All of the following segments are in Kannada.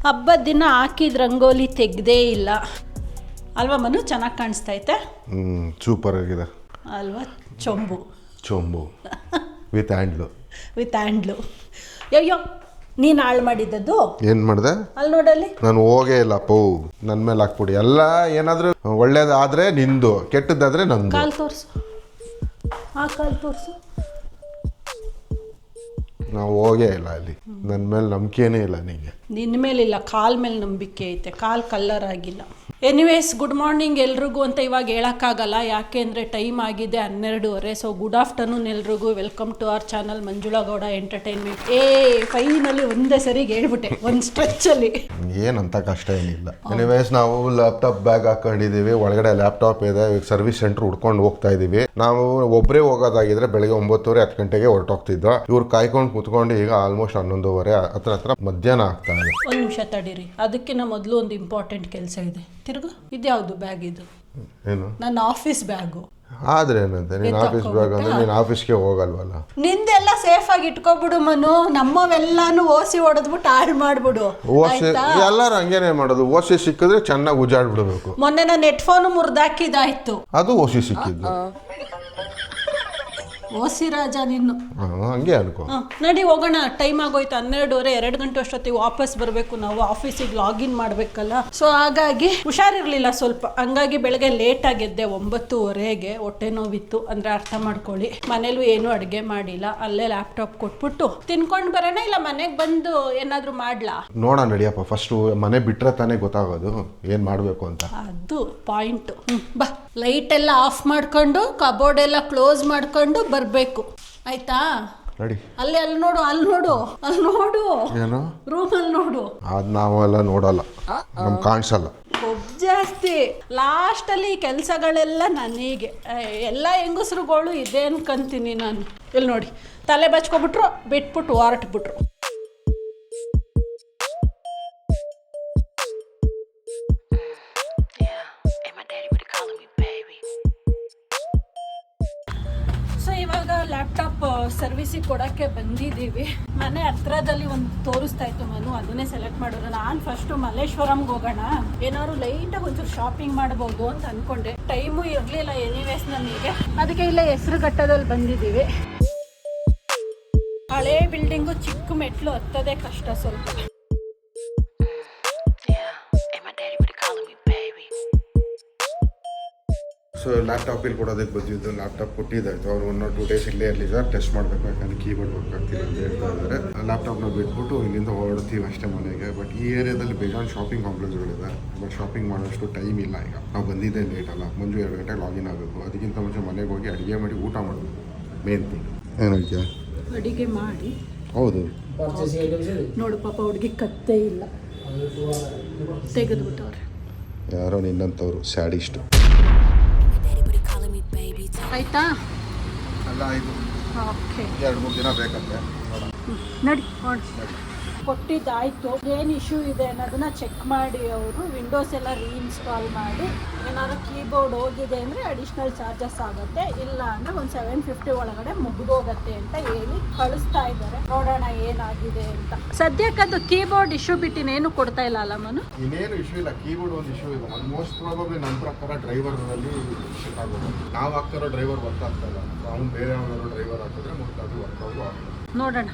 ಹಬ್ಬದ ದಿನ ಹಾಕಿದ ರಂಗೋಲಿ ತೆಗ್ದೇ ಇಲ್ಲ ಅಲ್ವಾ ಮನು? ಚೆನ್ನಾಗಿ ಕಾಣಿಸ್ತೈತೆ. ಸೂಪರ್ ಆಗಿದೆ ಅಲ್ವಾ? ಚೊಂಬು ವಿತ್ ಹ್ಯಾಂಡ್ಲು. ಅಯ್ಯೋ ನೀನು ಹಾಳು ಮಾಡಿದ್ದದು. ಏನು ಮಾಡಿದೆ? ಅಲ್ಲಿ ನೋಡಲ್ಲಿ ನಾನು ಹೋಗೇ ಇಲ್ಲ ಪೋ. ನನ್ನ ಮೇಲೆ ಹಾಕ್ಬಿಡಿ ಎಲ್ಲ. ಏನಾದರೂ ಒಳ್ಳೇದಾದರೆ ನಿಂದು, ಕೆಟ್ಟದ್ದಾದರೆ ನಂದು. ಕಾಲು ತೋರಿಸು, ಆ ಕಾಲು ತೋರಿಸು. ನಾವು ಹೋಗೇ ಇಲ್ಲ ಅಲ್ಲಿ. ನನ್ನ ಮೇಲೆ ನಂಬಿಕೆನೇ ಇಲ್ಲ ನಿಮಗೆ. ನಿನ್ನ ಮೇಲಿಲ್ಲ, ಕಾಲ್ ಮೇಲೆ ನಂಬಿಕೆ ಐತೆ. ಕಾಲ್ ಕಲ್ಲರ್ ಆಗಿಲ್ಲ. ಎನಿವೇಸ್ ಗುಡ್ ಮಾರ್ನಿಂಗ್ ಎಲ್ರಿಗೂ ಅಂತ ಇವಾಗ ಹೇಳೋಕ್ಕಾಗಲ್ಲ, ಯಾಕೆಂದರೆ ಟೈಮ್ ಆಗಿದೆ 12:30. ಸೊ ಗುಡ್ ಆಫ್ಟರ್ನೂನ್ ಎಲ್ರಿಗೂ. Welcome to our channel Manjula Gowda entertainment. Finally ಒಂದೇ ಸರಿಗೆ ಹೇಳ್ಬಿಟ್ಟೆ ಒಂದು ಸ್ಟ್ರೆಚ್ಚಲ್ಲಿ. ಏನಂತ ಕಷ್ಟ ಏನಿಲ್ಲ. ಎನಿವೇಸ್ ನಾವು ಲ್ಯಾಪ್ಟಾಪ್ ಬ್ಯಾಗ್ ಹಾಕೊಂಡಿದ್ದೀವಿ, ಒಳಗಡೆ ಲ್ಯಾಪ್ಟಾಪ್ ಇದೆ. ಸರ್ವಿಸ್ ಸೆಂಟರ್ ಹುಡ್ಕೊಂಡು ಹೋಗ್ತಾ ಇದ್ದೀವಿ. ನಾವು ಒಬ್ಬರೇ ಹೋಗೋದಾಗಿದ್ರೆ ಬೆಳಗ್ಗೆ 9:30-10 ಗಂಟೆಗೆ ಹೊರಟೋಗ್ತಿದ್ದೋ. ಇವ್ರು ಕಾಯ್ಕೊಂಡು ಕುತ್ಕೊಂಡು ಈಗ ಆಲ್ಮೋಸ್ಟ್ 11:30 ಹತ್ರ ಮಧ್ಯಾಹ್ನ ಆಗ್ತಾ ಇದೆ. ಒಂದು ನಿಮಿಷ ತಡೀರಿ, ಅದಕ್ಕಿಂತ ಮೊದಲು ಒಂದು ಇಂಪಾರ್ಟೆಂಟ್ ಕೆಲಸ ಇದೆ. ತಿರ್ಗು ಇದ್ಯಾವುದು ಬ್ಯಾಗ್? ಇದು ಏನು? ನನ್ನ ಆಫೀಸ್ ಬ್ಯಾಗು. ಆದ್ರೆ ಏನಂತೆ ನೀನು ಆಫೀಸ್ ಬ್ಯಾಗ್ ಅಂದ್ರೆ ನೀನು ಆಫೀಸ್ಗೆ ಹೋಗಲ್ವಲ್ಲ? ನಿಂದೆಲ್ಲ ಸೇಫ್ ಆಗಿ ಇಟ್ಕೊಬಿಡು ಮನು. ನಮ್ಮವೆಲ್ಲಾನು ಓಸಿ ಹೊಡೆದ್ಬಿಟ್ಟು ಹಾಳು ಮಾಡ್ಬಿಡು. ಎಲ್ಲರೂ ಹಂಗೇನೆ ಮಾಡೋದು. ಓಸಿ ಸಿಕ್ಕಿದ್ರೆ ಚೆನ್ನಾಗಿ ಉಜಾಡ್ಬಿಡ್ಬೇಕು. ಮೊನ್ನೆ ನಾನು ಹೆಡ್ಫೋನ್ ಮುರಿದಾಕಿದಾಯ್ತು, ಅದು ಓಸಿ ಸಿಕ್ಕಿದ್ದು. ಓಸಿ ರಾಜ ನೀನು. ಹಂಗೆ ಅನ್ಕೋ. ನಡಿ ಹೋಗೋಣ, ಟೈಮ್ ಆಗೋಯ್ತು 12:30. 2 ಗಂಟೆ ಅಷ್ಟೊತ್ತಿಗೆ ವಾಪಸ್ ಬರಬೇಕು ನಾವು. ಆಫೀಸಿಗೆ ಲಾಗಿನ್ ಮಾಡಬೇಕಲ್ಲ. ಸೊ ಹಾಗಾಗಿ ಹುಷಾರಿರ್ಲಿಲ್ಲ ಸ್ವಲ್ಪ, ಹಂಗಾಗಿ ಬೆಳಗ್ಗೆ ಲೇಟ್ ಆಗಿದ್ದೆ. 9:30ಗೆ ಹೊಟ್ಟೆ ನೋವಿತ್ತು. ಅಂದ್ರೆ ಅರ್ಥ ಮಾಡ್ಕೊಳ್ಳಿ. ಮನೇಲೂ ಏನು ಅಡುಗೆ ಮಾಡಿಲ್ಲ. ಅಲ್ಲೇ ಲ್ಯಾಪ್ಟಾಪ್ ಕೊಟ್ಬಿಟ್ಟು ತಿನ್ಕೊಂಡು ಬರೋಣ, ಇಲ್ಲ ಮನೆಗೆ ಬಂದು ಏನಾದರೂ ಮಾಡ್ಲಾ? ನೋಡೋಣ ನಡಿಯಪ್ಪ. ಫಸ್ಟ್ ಮನೆ ಬಿಟ್ರೆ ತಾನೇ ಗೊತ್ತಾಗೋದು ಏನು ಮಾಡಬೇಕು ಅಂತ. ಅದು ಪಾಯಿಂಟ್. ಬಾ, ಲೈಟ್ ಎಲ್ಲ ಆಫ್ ಮಾಡ್ಕೊಂಡು ಕಬೋರ್ಡ್ ಎಲ್ಲ ಕ್ಲೋಸ್ ಮಾಡ್ಕೊಂಡು ಬರಬೇಕು, ಆಯ್ತಾ? ಅಲ್ಲಿ ನೋಡು ಏನು ರೂಮಲ್ಲಿ ನೋಡು. ಅದು ನಾವೆಲ್ಲ ನೋಡಲ್ಲ, ನಮ್ಗೆ ಕಾಣಿಸಲ್ಲ. ಜಾಸ್ತಿ ಲಾಸ್ಟಲ್ಲಿ ಕೆಲಸಗಳೆಲ್ಲ ನನಗೆ. ಎಲ್ಲ ಹೆಂಗಸ್ರುಗಳು ಇದೆ ಅನ್ಕೊಂತೀನಿ ನಾನು. ಇಲ್ಲಿ ನೋಡಿ, ತಲೆ ಬಚ್ಕೊಬಿಟ್ರು, ಬಿಟ್ಬಿಟ್ಟು ಹೊರಟ್ಬಿಟ್ರು. ಲ್ಯಾಪ್ಟಾಪ್ ಸರ್ವಿಸಿಗೆ ಕೊಡೋಕ್ಕೆ ಬಂದಿದ್ದೀವಿ. ಮನೆ ಹತ್ರದಲ್ಲಿ ಒಂದು ತೋರಿಸ್ತಾ ಇತ್ತು ಮನು, ಅದನ್ನೇ ಸೆಲೆಕ್ಟ್ ಮಾಡೋದು. ನಾನು ಫಸ್ಟು ಮಲ್ಲೇಶ್ವರಂಗೆ ಹೋಗೋಣ, ಏನಾದ್ರು ಲೈಟಾಗಿ ಒಂಚೂರು ಶಾಪಿಂಗ್ ಮಾಡ್ಬೋದು ಅಂತ ಅಂದ್ಕೊಂಡೆ. ಟೈಮು ಇರಲಿಲ್ಲ ಎನಿವೇಸ್ ನಮಗೆ. ಅದಕ್ಕೆ ಇಲ್ಲೇ ಹೆಸರುಘಟ್ಟದಲ್ಲಿ ಬಂದಿದ್ದೀವಿ. ಹಳೇ ಬಿಲ್ಡಿಂಗು, ಚಿಕ್ಕ ಮೆಟ್ಲು ಹತ್ತೋದೇ ಕಷ್ಟ ಸ್ವಲ್ಪ. ಸೊ ಲ್ಯಾಪ್ಟಾಪ್ ಇಲ್ಲಿ ಕೊಡೋದಕ್ಕೆ ಬಂದಿದ್ದು. ಲ್ಯಾಪ್ಟಾಪ್ ಕೊಟ್ಟಿದ್ದಾಯ್ತು. ಅವ್ರು 1 or 2 days ಇಲ್ಲೇ ಇರಲಿ ಸರ್, ಟೆಸ್ಟ್ ಮಾಡಬೇಕು, ಯಾಕಂದರೆ ಕೀಬೋರ್ಡ್ ಬೇಕಾಗ್ತಿಲ್ಲ ಅಂತ ಹೇಳ್ತಾ ಇದ್ದಾರೆ. ಲ್ಯಾಪ್ಟಾಪ್ನ ಬಿಟ್ಬಿಟ್ಟು ಇಲ್ಲಿಂದ ಹೊರಡ್ತೀವಿ ಅಷ್ಟೇ ಮನೆಗೆ. ಬಟ್ ಈ ಏರಿಯಾದಲ್ಲಿ ಬೇಜಾನ್ ಶಾಪಿಂಗ್ ಕಾಂಪ್ಲೆಕ್ಸ್ಗಳಿದೆ. ಬಟ್ ಶಾಪಿಂಗ್ ಮಾಡೋಷ್ಟು ಟೈಮ್ ಇಲ್ಲ. ಈಗ ನಾವು ಬಂದಿದ್ದೇ ಲೇಟ್ ಅಲ್ಲ. ಮಂಜು 2 ಗಂಟೆಗೆ ಲಾಗಿನ್ ಆಗಬೇಕು. ಅದಕ್ಕಿಂತ ಮುಂಚೆ ಮನೆಗೆ ಹೋಗಿ ಅಡುಗೆ ಮಾಡಿ ಊಟ ಮಾಡಬೇಕು. ಮೇನ್ ಥಿಂಗ್ ಏನಕ್ಕೆ ಅಡುಗೆ ಮಾಡಿ. ಹೌದು ನೋಡು ಪಾಪ, ಹುಡುಗಿ ಕತ್ತೇ ಇಲ್ಲ, ತೆಗೆದುಬಿಟ್ಟವ್ರೆ. ಯಾರೋ ನಿನ್ನಂಥವ್ರು ಸ್ಯಾಡಿಸ್ಟ್. ಆಯ್ತಾ? ಅಲ್ಲ ಇದು ಓಕೆ, 2-3 ದಿನ ಬೇಕಂತೆ. ನಡಿ ಕೊಟ್ಟಿದ್ದಾಯಿತು. ಏನು ಇಶ್ಯೂ ಇದೆ ಅನ್ನೋದನ್ನ ಚೆಕ್ ಮಾಡಿ ಅವರು ವಿಂಡೋಸ್ ಎಲ್ಲ ರೀಇನ್ಸ್ಟಾಲ್ ಮಾಡಿ, ಏನಾದ್ರು ಕೀಬೋರ್ಡ್ ಹೋಗಿದೆ ಅಂದರೆ ಅಡಿಷ್ನಲ್ ಚಾರ್ಜಸ್ ಆಗುತ್ತೆ, ಇಲ್ಲ ಅಂದರೆ ಒಂದು 750 ಒಳಗಡೆ ಮುಗಿದೋಗತ್ತೆ ಅಂತ ಹೇಳಿ ಕಳಿಸ್ತಾ ಇದ್ದಾರೆ. ನೋಡೋಣ ಏನಾಗಿದೆ ಅಂತ. ಸದ್ಯಕ್ಕದು ಕೀಬೋರ್ಡ್ ಇಶ್ಯೂ ಬಿಟ್ಟಿನೇನು ಕೊಡ್ತಾ ಇಲ್ಲ ಅಲ್ಲ ಮನು? ಇನ್ನೇನು ಇಶ್ಯೂ ಇಲ್ಲ, ಕೀಬೋರ್ಡ್ ಒಂದು ಇಶ್ಯೂ ಇಲ್ಲ. ಆಲ್ಮೋಸ್ಟ್ ಪ್ರಾಬಬ್ಲಿ ನನ್ನ ಪ್ರಕಾರ ಡ್ರೈವರಲ್ಲಿ ಇಶ್ಯೂ ಆಗೋದು. ನಾವು ಹಾಕ್ತಾರೋ ಡ್ರೈವರ್ ವರ್ಕ್ ಆಗ್ತಾ ಇಲ್ಲ. ಅವ್ನು ಬೇರೆ ಯಾವ್ದಾದ್ರು ಡ್ರೈವರ್ ಹಾಕಿದ್ರೆ ಮುಗಿದು ವರ್ಕ್ ಆಗೋ. ನೋಡೋಣ.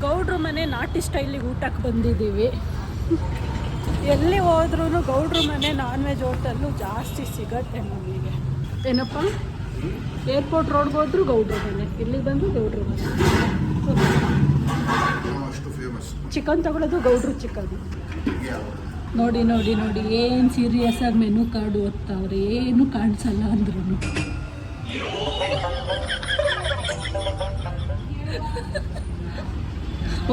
ಗೌಡ್ರ ಮನೆ ನಾಟಿ ಸ್ಟೈಲಿಗೆ ಊಟಕ್ಕೆ ಬಂದಿದ್ದೀವಿ. ಎಲ್ಲಿ ಹೋದ್ರೂ ಗೌಡ್ರ ಮನೆ ನಾನ್ ವೆಜ್ ಹೋಟೆಲ್ಲು ಜಾಸ್ತಿ ಸಿಗತ್ತೆ ನಮಗೆ. ಏನಪ್ಪ, ಏರ್ಪೋರ್ಟ್ ರೋಡ್ಗೆ ಹೋದ್ರು ಗೌಡ್ರ ಮನೆ, ಇಲ್ಲಿ ಬಂದು ಗೌಡ್ರ ಮನೆ. ಚಿಕನ್ ತಗೊಳ್ಳೋದು ಗೌಡ್ರು ಚಿಕನ್. ನೋಡಿ ನೋಡಿ ನೋಡಿ, ಏನು ಸೀರಿಯಸ್ ಆಗಿ ಮೆನು ಕಾರ್ಡು ಓದ್ತಾವ್ರೆ, ಏನು ಕಾಣಿಸಲ್ಲ ಅಂದ್ರೂ.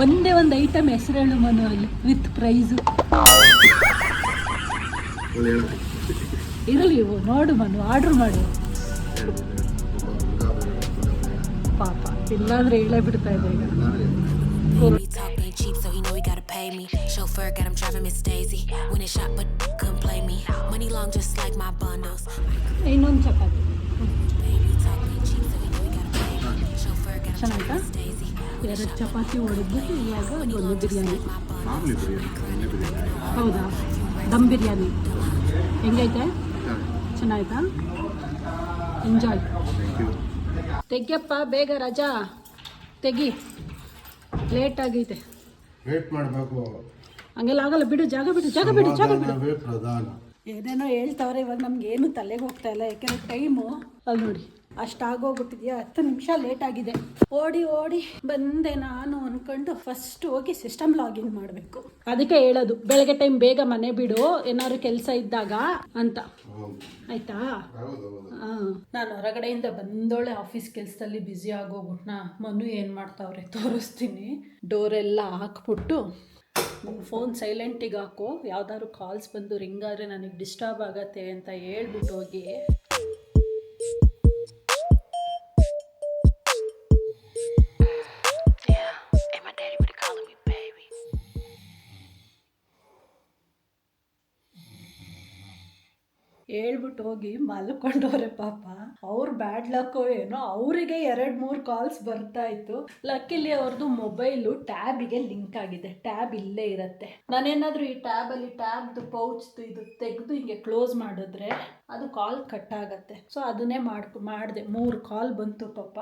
ಒಂದೇ ಒಂದು ಐಟಮ್ ಹೆಸರು ಹೇಳು ಮನು ಅಲ್ಲಿ, ವಿತ್ ಪ್ರೈಸು ಇರಲಿ. ನೋಡು ಮನು, ಆರ್ಡ್ರ್ ಮಾಡು. ಪಾಪ ಇಲ್ಲಾಂದ್ರೆ ಹೇಳೇ ಬಿಡ್ತಾ ಇದೆ ಈಗ. so he know he gotta pay me. Chauffeur got him driving Miss Daisy. When it shot but couldn't play me. Money long just like my bundles. ಇನ್ನೊಂದು chapati. Chauffeur got him driving Miss Daisy. 2 chapati ಹೊಡೆದ್ಬಿಟ್ಟು ಇವಾಗ ಒಂದು ಬಿರಿಯಾನಿ. ಮಾಮೂಲಿ ಬಿರಿಯಾನಿ. ಹೌದಾ? ದಮ್ ಬಿರಿಯಾನಿ ಹೆಂಗೈತೆ? ಚೆನ್ನಾಯ್ತಾ? ಎಂಜಾಯ್. ತೆಗ್ಯಪ್ಪ ಬೇಗ, ರಜಾ ತೆಗಿ, ಲೇಟ್ ಆಗೈತೆ. ವೇಟ್ ಮಾಡಬೇಕು. ಹಂಗೆಲ್ಲ ಆಗಲ್ಲ, ಬಿಡು, ಜಾಗ ಬಿಡು. ಪ್ರಧಾನ. ಏನೇನೋ ಹೇಳ್ತಾವ್ರೆ, ಇವಾಗ ನಮ್ಗೆ ಏನು ತಲೆಗೆ ಹೋಗ್ತಾ ಇಲ್ಲ. ಯಾಕೆಂದ್ರೆ ಟೈಮು ಅಲ್ಲಿ ನೋಡಿ ಅಷ್ಟಾಗೋಗ್ಬಿಟ್ಟಿದೆಯಾ, 10 ನಿಮಿಷ ಲೇಟ್ ಆಗಿದೆ. ಓಡಿ ಬಂದೆ ನಾನು ಅನ್ಕೊಂಡು ಫಸ್ಟ್ ಹೋಗಿ ಸಿಸ್ಟಮ್ ಲಾಗಿನ್ ಮಾಡಬೇಕು. ಅದಕ್ಕೆ ಹೇಳೋದು ಬೆಳಗ್ಗೆ ಟೈಮ್ ಬೇಗ ಮನೆ ಬಿಡು ಏನಾದ್ರು ಕೆಲಸ ಇದ್ದಾಗ ಅಂತ. ಆಯ್ತಾ? ನಾನು ಹೊರಗಡೆಯಿಂದ ಬಂದೋಳೆ ಆಫೀಸ್ ಕೆಲಸದಲ್ಲಿ ಬ್ಯುಸಿ ಆಗೋಗ್ಬಿಟ್ನಾ. ಮನು ಏನು ಮಾಡ್ತಾವ್ರೆ ತೋರಿಸ್ತೀನಿ. ಡೋರೆಲ್ಲ ಹಾಕ್ಬಿಟ್ಟು ಫೋನ್ ಸೈಲೆಂಟಿಗೆ ಹಾಕೋ, ಯಾವ್ದಾದ್ರು ಕಾಲ್ಸ್ ಬಂದು ರಿಂಗ್ ಆದರೆ ನನಗೆ ಡಿಸ್ಟರ್ಬ್ ಆಗತ್ತೆ ಅಂತ ಹೇಳ್ಬಿಟ್ಟು ಹೋಗಿ. ಹೇಳ್ಬಿಟ್ಟು ಹೋಗಿ ಮಲ್ಕೊಂಡವ್ರೆ ಪಾಪ. ಅವ್ರ ಬ್ಯಾಡ್ ಲಕ್ಕೋ ಏನೋ, ಅವರಿಗೆ 2-3 ಕಾಲ್ಸ್ ಬರ್ತಾ ಇತ್ತು. ಲಕ್ಕಿಲಿ ಅವ್ರದ್ದು ಮೊಬೈಲು ಟ್ಯಾಬಿಗೆ ಲಿಂಕ್ ಆಗಿದೆ. ಟ್ಯಾಬ್ ಇಲ್ಲೇ ಇರುತ್ತೆ. ನಾನೇನಾದರೂ ಈ ಟ್ಯಾಬಲ್ಲಿ ಟ್ಯಾಬ್ದು ಪೌಚ್ದು ಇದು ತೆಗೆದು ಹಿಂಗೆ ಕ್ಲೋಸ್ ಮಾಡಿದ್ರೆ ಅದು ಕಾಲ್ ಕಟ್ ಆಗತ್ತೆ. ಸೊ ಅದನ್ನೇ ಮಾಡಿದೆ. 3 ಕಾಲ್ ಬಂತು ಪಾಪ.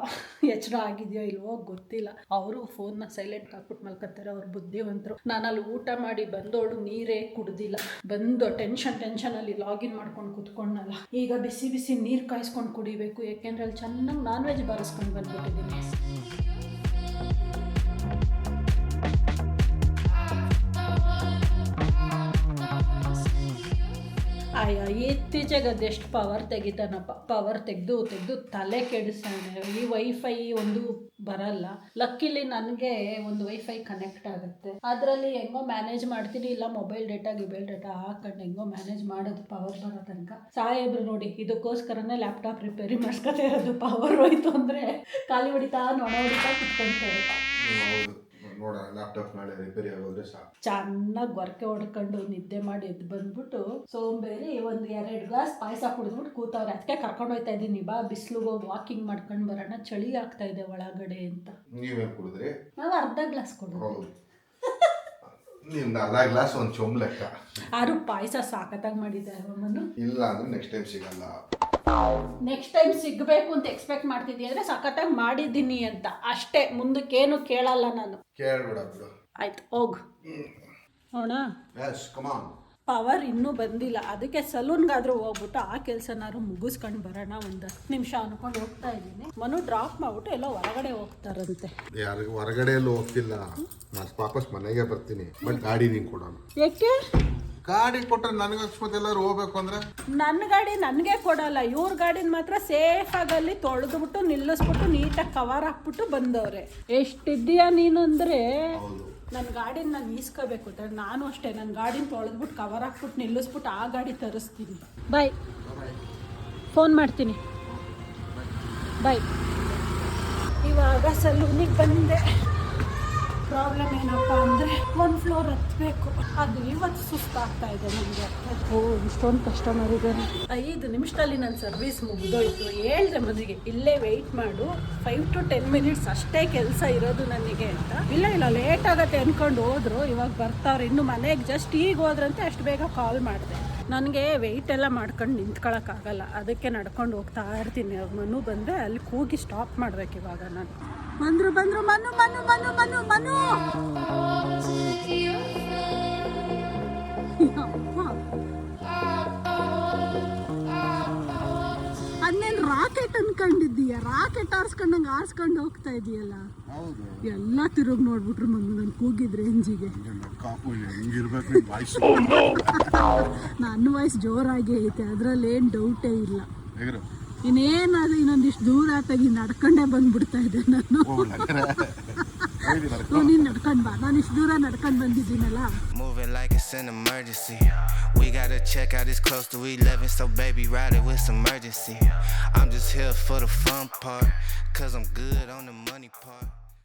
ಎಚ್ಚರ ಆಗಿದೆಯೋ ಇಲ್ವೋ ಗೊತ್ತಿಲ್ಲ. ಅವರು ಫೋನ್ನ ಸೈಲೆಂಟ್ ಹಾಕ್ಬಿಟ್ಟು ಮಲ್ಕೊತಾರೆ. ಅವ್ರು ಬುದ್ಧಿವಂತರು. ನಾನಲ್ಲಿ ಊಟ ಮಾಡಿ ಬಂದೋಳು ನೀರೇ ಕುಡ್ದಿಲ್ಲ. ಬಂದು ಟೆನ್ಷನಲ್ಲಿ ಲಾಗಿನ್ ಮಾಡ್ಕೊಂಡು ಕುತ್ಕೊಂಡಲ್ಲ. ಈಗ ಬಿಸಿ ನೀರು ಕಾಯಿಸ್ಕೊಂಡು ಕುಡಿಬೇಕು. ಯಾಕೆಂದ್ರೆ ಅಲ್ಲಿ ಚೆನ್ನಾಗಿ ನಾನ್ ವೆಜ್ ಬರೆಸ್ಕೊಂಡು ಬಂದ್ಬಿಟ್ಟಿದ್ದೀನಿ. ಅಯ್ಯ, ಇತ್ತೀಚೆಗೆ ಅದೆಷ್ಟು ಪವರ್ ತೆಗಿತಾನಪ್ಪ. ಪವರ್ ತೆಗೆದು ತಲೆ ಕೆಡಿಸ್ತಾನೆ. ಈ ವೈಫೈ ಒಂದು ಬರಲ್ಲ. ಲಕ್ಕಿಲಿ ನನಗೆ ಒಂದು ವೈಫೈ ಕನೆಕ್ಟ್ ಆಗುತ್ತೆ. ಅದರಲ್ಲಿ ಹೆಂಗೋ ಮ್ಯಾನೇಜ್ ಮಾಡ್ತೀನಿ. ಇಲ್ಲ ಮೊಬೈಲ್ ಡೇಟಾ ಹಾಕೊಂಡು ಹೆಂಗೋ ಮ್ಯಾನೇಜ್ ಮಾಡೋದು ಪವರ್ ಬರೋ ತನಕ. ಸಾಹೇಬ್ರು ನೋಡಿ ಇದಕ್ಕೋಸ್ಕರನೇ ಲ್ಯಾಪ್ಟಾಪ್ ರಿಪೇರಿ ಮಾಡಿಸ್ಕೊತಾ ಇರೋದು. ಪವರ್ ಹೋಯ್ತು ಅಂದರೆ ಖಾಲಿ ಹೊಡಿತಾ ಕುತ್ಕೊಂತಾರೆ. ನೋಡೋಣ, ಲ್ಯಾಪ್ಟಾಪ್ ನಾಳೆ ರಿಪೇರಿ ಆಗೋದ್ರೆ ಸಾಕು. ಚೆನ್ನಾಗಿ ಗೊರಕೆ ಹೊಡ್ಕೊಂಡು ನಿದ್ದೆ ಮಾಡಿ ಎದ್ದು ಬಂದ್ಬಿಟ್ಟು ಸೋಂಬೇರಿ 1-2 ಗ್ಲಾಸ್ ಪಾಯಸ ಕುಡಿದ್ಬಿಟ್ಟು ಕೂತವ್ರೆ. ಅದಕ್ಕೆ ಕರ್ಕೊಂಡು ಹೋಗ್ತಾ ಇದ್ದೀನಿ. ಬಾ ಬಿಸಿಲಿಗೆ ವಾಕಿಂಗ್ ಮಾಡ್ಕೊಂಡು ಬರೋಣ, ಚಳಿ ಆಗ್ತಾ ಇದೆ ಒಳಗಡೆ ಅಂತ. ನೀವೇನು ಕುಡಿದ್ರಿ? ನಾವು ಅರ್ಧ ಗ್ಲಾಸ್ ಕೊಡೋದು. ನಿಮ್ದು ಅರ್ಧ ಗ್ಲಾಸ್ ಒಂದು ಚೊಂಬ್ ಲೆಕ್ಕ. ಆರು ಪಾಯಸ ಸಾಕತ್ತಾಗಿ ಮಾಡಿದ್ದಾರೆ ಅಮ್ಮನು. ಇಲ್ಲ ಅಂದ್ರೆ ನೆಕ್ಸ್ಟ್ ಟೈಮ್ ಸಿಗಲ್ಲ. ನೆಕ್ಸ್ಟ್ ಟೈಮ್ ಸಿಗಬೇಕು ಅಂತ ಎಕ್ಸ್ಪೆಕ್ಟ್ ಮಾಡ್ತಿದ್ದೀವಿ. ಅಂದರೆ ಸಖತ್ತಾಗಿ ಮಾಡಿದ್ದೀನಿ ಅಂತ ಅಷ್ಟೇ. ಮುಂದಕ್ಕೇನು ಕೇಳಲ್ಲ ನಾನು. ಕೇಳ್ಬೇಡ ಬಿಡು. ಆಯ್ತು, ಹೋಗು ನೋಡ. ಪವರ್ ಇನ್ನೂ ಬಂದಿಲ್ಲ. ಅದಕ್ಕೆ ಸಲೂನ್ಗಾದ್ರೂ ಹೋಗ್ಬಿಟ್ಟು ಆ ಕೆಲಸನಾದ್ರು ಮುಗಿಸ್ಕೊಂಡು ಬರೋಣ. 10 ನಿಮಿಷ ಅನ್ಕೊಂಡು ಹೋಗ್ತಾ ಇದ್ದೀನಿ. ಮನು ಡ್ರಾಪ್ ಮಾಡ್ಬಿಟ್ಟು ಎಲ್ಲೋ ಹೊರಗಡೆ ಹೋಗ್ತಾರಂತೆ. ಯಾರಿಗೂ ಹೊರಗಡೆ ಎಲ್ಲೂ ಹೋಗ್ತಿಲ್ಲ. ನಾನು ವಾಪಸ್ ಮನೆಗೆ ಬರ್ತೀನಿ. ಬಟ್ ಗಾಡಿ ನಿಂಗೆ ಕೊಡೋಣ. ಯಾಕೆ? ಗಾಡಿ ಕೊಟ್ಟರೆ ನನಗೆ ಅಕಸ್ಮಾತ್ ಎಲ್ಲರೂ ಹೋಗ್ಬೇಕು ಅಂದ್ರೆ ನನ್ನ ಗಾಡಿ ನನಗೆ ಕೊಡಲ್ಲ. ಇವ್ರ ಗಾಡಿನ ಮಾತ್ರ ಸೇಫಾಗಿ ಅಲ್ಲಿ ತೊಳೆದ್ಬಿಟ್ಟು ನಿಲ್ಲಿಸ್ಬಿಟ್ಟು ನೀಟಾಗಿ ಕವರ್ ಹಾಕ್ಬಿಟ್ಟು ಬಂದವ್ರೆ. ಎಷ್ಟಿದ್ದೀಯಾ ನೀನು ಅಂದರೆ ನನ್ನ ಗಾಡಿನ ನಾನು ಈಸ್ಕೋಬೇಕು. ನಾನು ಅಷ್ಟೇ ನನ್ನ ಗಾಡಿನ ತೊಳೆದ್ಬಿಟ್ಟು ಕವರ್ ಹಾಕ್ಬಿಟ್ಟು ನಿಲ್ಲಿಸ್ಬಿಟ್ಟು ಆ ಗಾಡಿ ತರಿಸ್ತೀನಿ. ಬಾಯ್, ಫೋನ್ ಮಾಡ್ತೀನಿ. ಬಾಯ್. ಇವಾಗ ಸಲೂನಿಗೆ ಬಂದೆ. ಪ್ರಾಬ್ಲಮ್ ಏನಪ್ಪ ಅಂದರೆ 1 ಫ್ಲೋರ್ ಹತ್ತಬೇಕು. ಅದು ಇವತ್ತು ಸುಸ್ತಾಗ್ತಾ ಇದೆ ನನಗೆ. ಇಷ್ಟೊಂದು ಕಸ್ಟಮರ್ ಇದ್ದಾರೆ. 5 ನಿಮಿಷದಲ್ಲಿ ನನ್ನ ಸರ್ವಿಸ್ ಮುಗಿದೋಯ್ತು. ಹೇಳಿದೆ ಮನೆಗೆ ಇಲ್ಲೇ ವೆಯ್ಟ್ ಮಾಡು, 5 to 10 ಮಿನಿಟ್ಸ್ ಅಷ್ಟೇ ಕೆಲಸ ಇರೋದು ನನಗೆ ಅಂತ. ಇಲ್ಲ ಲೇಟ್ ಆಗತ್ತೆ ಅಂದ್ಕೊಂಡು ಹೋದ್ರು. ಇವಾಗ ಬರ್ತಾವ್ರು. ಇನ್ನು ಮನೆಗೆ ಜಸ್ಟ್ ಈಗ ಹೋದ್ರಂತೆ ಅಷ್ಟು ಬೇಗ ಕಾಲ್ ಮಾಡಿದೆ. ನನಗೆ ವೆಯ್ಟ್ ಎಲ್ಲ ಮಾಡ್ಕೊಂಡು ನಿಂತ್ಕೊಳ್ಳೋಕ್ಕಾಗಲ್ಲ. ಅದಕ್ಕೆ ನಡ್ಕೊಂಡು ಹೋಗ್ತಾ ಇರ್ತೀನಿ. ಮನು ಬಂದರೆ ಅಲ್ಲಿ ಕೂಗಿ ಸ್ಟಾಪ್ ಮಾಡ್ಬೇಕು. ಇವಾಗ ನಾನು ಬಂದರು ಮನು ಮನು ಮನು ಮನು ಮನು ಅನ್ನೇನು ರಾಕೆಟ್ ಅನ್ಕೊಂಡಿದ್ದೀಯ? ರಾಕೆಟ್ ಆರಿಸ್ಕೊಂಡಂಗೆ ಆರಿಸ್ಕೊಂಡು ಹೋಗ್ತಾ ಇದೆಯಲ್ಲ. ಎಲ್ಲ ತಿರುಗಿ ನೋಡ್ಬಿಟ್ರು ಮನು ನಾನು ಕೂಗಿದ್ ರೇಂಜಿಗೆ. ನನ್ನ ವಾಯ್ಸ್ ಜೋರಾಗಿ ಐತೆ, ಅದ್ರಲ್ಲಿ ಏನು ಡೌಟೇ ಇಲ್ಲ. ಇನ್ನೇನಾದ್ರು ಇನ್ನೊಂದಿಷ್ಟು ದೂರ ತೆಗಿ ನಡ್ಕೊಂಡೇ ಬಂದ್ಬಿಡ್ತಾ ಇದ್ದೆ ನಾನು. ನೀನು ನಡ್ಕೊಂಡು ಬಾ, ನಾನು ಇಷ್ಟು ದೂರ ನಡ್ಕೊಂಡು ಬಂದಿದ್ದೀನಲ್ಲ. Moving like it's an emergency. We gotta check out, it's close to 11, so baby ride it with some urgency. I'm just here for the fun part, cause I'm good on the money part.